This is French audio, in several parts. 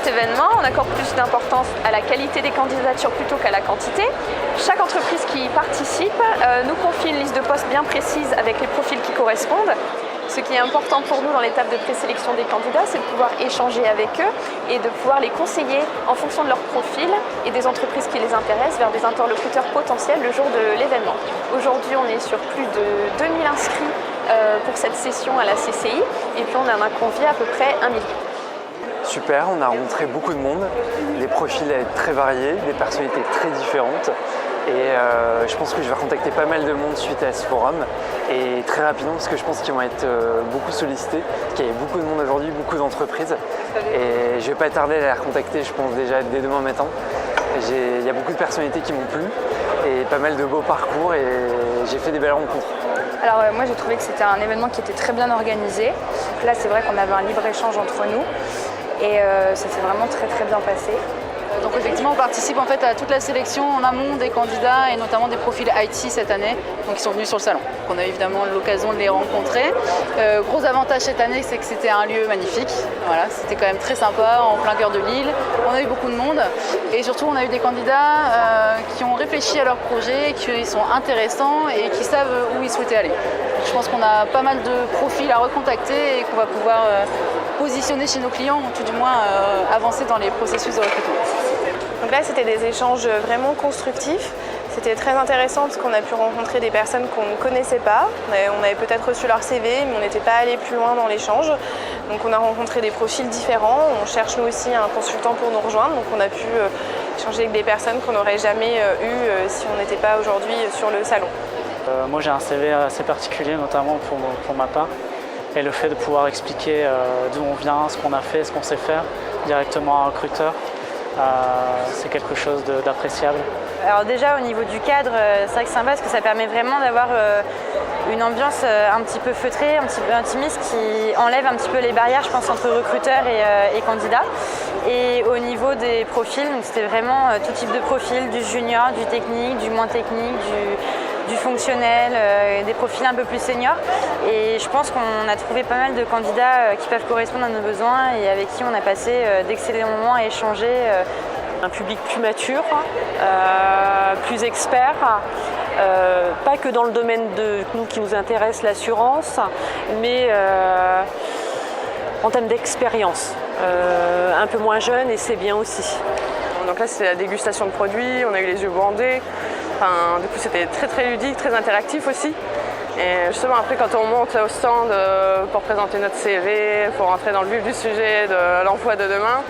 événement, on accorde plus d'importance à la qualité des candidatures plutôt qu'à la quantité. Chaque entreprise qui participe nous confie une liste de postes bien précise avec les profils qui correspondent. Ce qui est important pour nous dans l'étape de présélection des candidats, c'est de pouvoir échanger avec eux et de pouvoir les conseiller en fonction de leur profil et des entreprises qui les intéressent vers des interlocuteurs potentiels le jour de l'événement. Aujourd'hui, on est sur plus de 2000 inscrits pour cette session à la CCI et puis on en a convié à peu près 1 000. Super, on a rencontré beaucoup de monde, des profils très variés, des personnalités très différentes. Et je pense que je vais contacter pas mal de monde suite à ce forum et très rapidement parce que je pense qu'ils vont être beaucoup sollicités, qu'il y a beaucoup de monde aujourd'hui, beaucoup d'entreprises et je vais pas tarder à les recontacter, je pense déjà dès demain matin. Il y a beaucoup de personnalités qui m'ont plu et pas mal de beaux parcours et j'ai fait des belles rencontres. Alors moi j'ai trouvé que c'était un événement qui était très bien organisé. Là c'est vrai qu'on avait un libre échange entre nous et ça s'est vraiment très bien passé. Donc effectivement, on participe en fait à toute la sélection en amont des candidats et notamment des profils IT cette année, donc ils sont venus sur le salon. Donc on a évidemment l'occasion de les rencontrer. Gros avantage cette année, c'est que c'était un lieu magnifique. Voilà, c'était quand même très sympa, en plein cœur de l'île. On a eu beaucoup de monde et surtout on a eu des candidats qui ont réfléchi à leur projet, qui sont intéressants et qui savent où ils souhaitaient aller. Donc, je pense qu'on a pas mal de profils à recontacter et qu'on va pouvoir positionner chez nos clients ou tout du moins avancer dans les processus de recrutement. Donc là, c'était des échanges vraiment constructifs. C'était très intéressant parce qu'on a pu rencontrer des personnes qu'on ne connaissait pas. On avait peut-être reçu leur CV, mais on n'était pas allé plus loin dans l'échange. Donc on a rencontré des profils différents. On cherche nous aussi un consultant pour nous rejoindre. Donc on a pu échanger avec des personnes qu'on n'aurait jamais eues si on n'était pas aujourd'hui sur le salon. Moi j'ai un CV assez particulier, notamment pour ma part. Et le fait de pouvoir expliquer d'où on vient, ce qu'on a fait, ce qu'on sait faire directement à un recruteur, c'est quelque chose d'appréciable. Alors déjà au niveau du cadre, c'est vrai que c'est sympa parce que ça permet vraiment d'avoir une ambiance un petit peu feutrée, un petit peu intimiste qui enlève un petit peu les barrières je pense entre recruteurs et candidats. Et au niveau des profils, c'était vraiment tout type de profil, du junior, du technique, du moins technique, du fonctionnel, des profils un peu plus seniors. Et je pense qu'on a trouvé pas mal de candidats qui peuvent correspondre à nos besoins et avec qui on a passé d'excellents moments à échanger. Un public plus mature, plus expert, pas que dans le domaine qui nous intéresse, l'assurance, mais en termes d'expérience, un peu moins jeune et c'est bien aussi. Donc là, c'est la dégustation de produits, on a eu les yeux bandés. Du coup, c'était très ludique, très interactif aussi. Et justement, après, quand on monte au stand pour présenter notre CV, pour rentrer dans le vif du sujet de l'emploi de demain,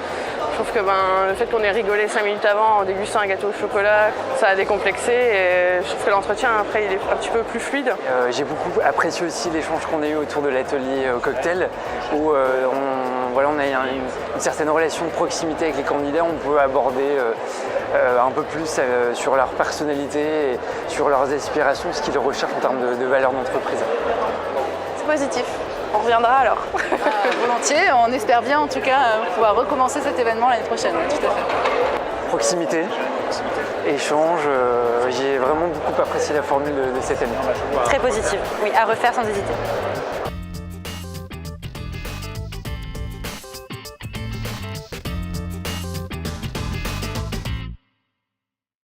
je trouve que le fait qu'on ait rigolé 5 minutes avant en dégustant un gâteau au chocolat, ça a décomplexé et je trouve que l'entretien, après, il est un petit peu plus fluide. J'ai beaucoup apprécié aussi l'échange qu'on a eu autour de l'atelier cocktail où on a une certaine relation de proximité avec les candidats. On peut aborder un peu plus sur leur personnalité et sur leurs aspirations, ce qu'ils recherchent en termes de valeur d'entreprise. C'est positif. On reviendra alors. Volontiers, on espère bien en tout cas pouvoir recommencer cet événement l'année prochaine, tout à fait. Proximité, échange, j'ai vraiment beaucoup apprécié la formule de cette année. Très positive, oui, à refaire sans hésiter.